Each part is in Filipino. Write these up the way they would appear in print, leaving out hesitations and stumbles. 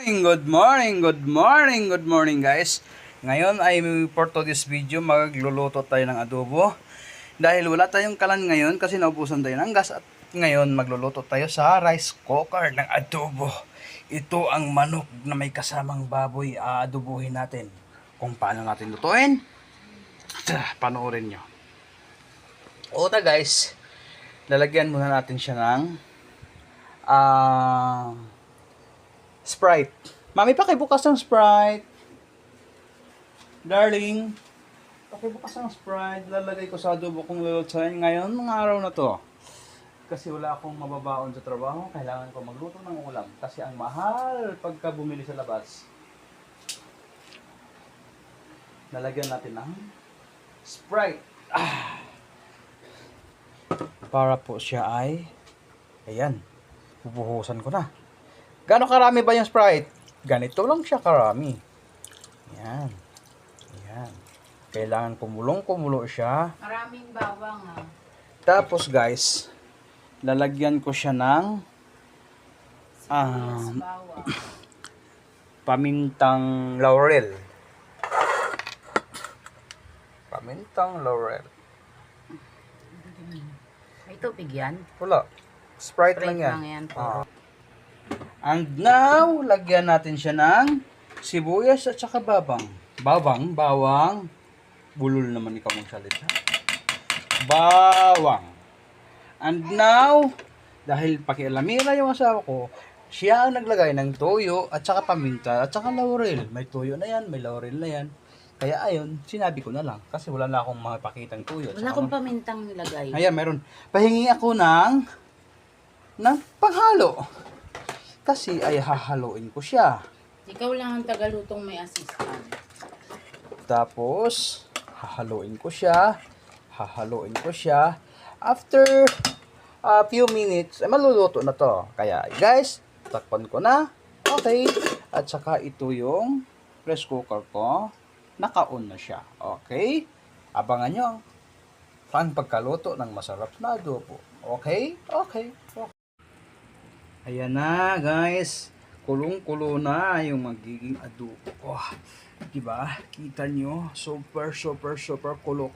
Good morning, good morning, good morning guys. Ngayon ay for today's video magluluto tayo ng adobo. Dahil wala tayong kalan ngayon kasi naubusan tayo ng gas at ngayon magluluto tayo sa rice cooker ng adobo. Ito ang manok na may kasamang baboy, aadobohin natin. Kung paano natin lutuin, panoorin nyo. Una guys, lalagyan muna natin siya ng Sprite. Mami, pakibukas ng Sprite. Darling, pakibukas ng Sprite. Lalagay ko sa adobo kong lulutuin ngayon mga araw na to. Kasi wala akong mababaon sa trabaho. Kailangan ko magluto ng ulam. Kasi ang mahal pagka bumili sa labas. Lalagyan natin ng Sprite. Para po siya ay, ayan, bubuhusan ko na. Gano'ng karami ba yung Sprite? Ganito lang siya karami. Yan. Yan. Kailangan kumulo siya. Maraming bawang Tapos guys, lalagyan ko siya ng bawang. pamintang laurel. Pamintang laurel. May tubig yan? Wala. Sprite lang yan. And now, lagyan natin siya ng sibuyas at saka bawang. Bawang. Bulol naman ikaw mong salita. Bawang. And now, dahil pakialamira yung asawa ko, siya ang naglagay ng toyo at saka paminta at saka laurel. May toyo na yan, may laurel na yan. Kaya ayun, sinabi ko na lang. Kasi wala na akong makipakitang toyo. Wala akong pamintang nilagay. Ayan, meron. Pahingi ako ng panghalo. Kasi ay hahaluin ko siya. Ikaw lang ang tagalutong may assistant. Tapos, hahaluin ko siya. After a few minutes, ay maluluto na to. Kaya guys, takpan ko na. Okay. At saka ito yung rice cooker ko. Naka-on na siya. Okay. Abangan nyo ang pagkaluto ng masarap na adobo. Okay. Ayan na guys, kulong-kulo na yung magiging adobo. Oh, diba? Kita nyo, super kulo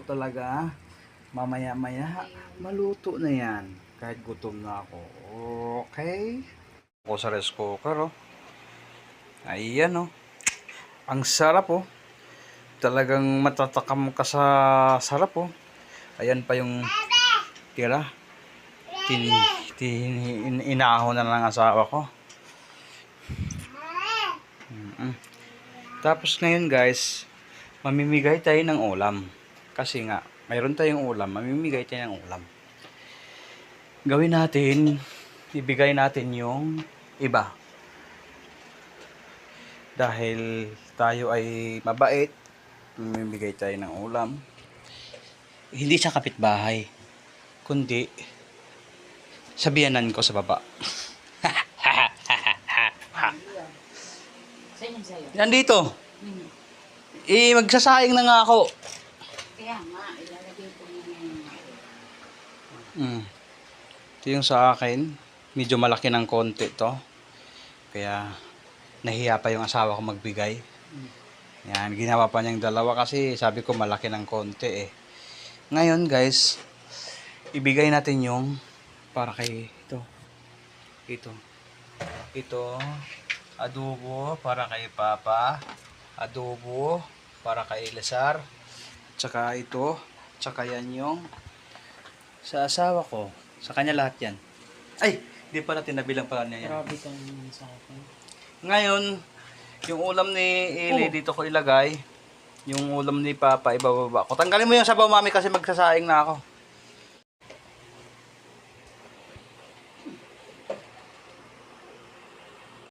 talaga. Mamaya-maya, maluto na yan. Kahit gutom na ako. Okay? Ako sa rice cooker, oh. Ayan, oh. Ang sarap, oh. Talagang matatakam ka sa sarap, oh. Ayan pa yung tira. Inahon na lang asawa ko. Tapos ngayon guys, mamimigay tayo ng ulam. Kasi nga, mayroon tayong ulam, mamimigay tayo ng ulam. Gawin natin, ibigay natin yung iba. Dahil tayo ay mabait, mamimigay tayo ng ulam. Hindi siya kapitbahay, kundi sabihanan ko sa baba. Nandito. Magsasaing na nga ako. Kaya nga, ilalagay ko Ito yung sa akin. Medyo malaki ng konti to. Kaya nahiya pa yung asawa ko magbigay. Yan, ginawa pa niyang dalawa kasi sabi ko malaki ng konti eh. Ngayon guys, ibigay natin yung para kay ito adobo para kay Papa, adobo para kay Lazar, tsaka ito, tsaka yan yung sa asawa ko, sa kanya lahat yan. Ay, di pala tinabilang pala niya yan. Grabe ka naman sa akin. Ngayon, yung ulam ni Eli dito ko ilagay, yung ulam ni Papa ibababa ko. Tanggalin mo yung sabaw, mami, kasi magsasaing na ako.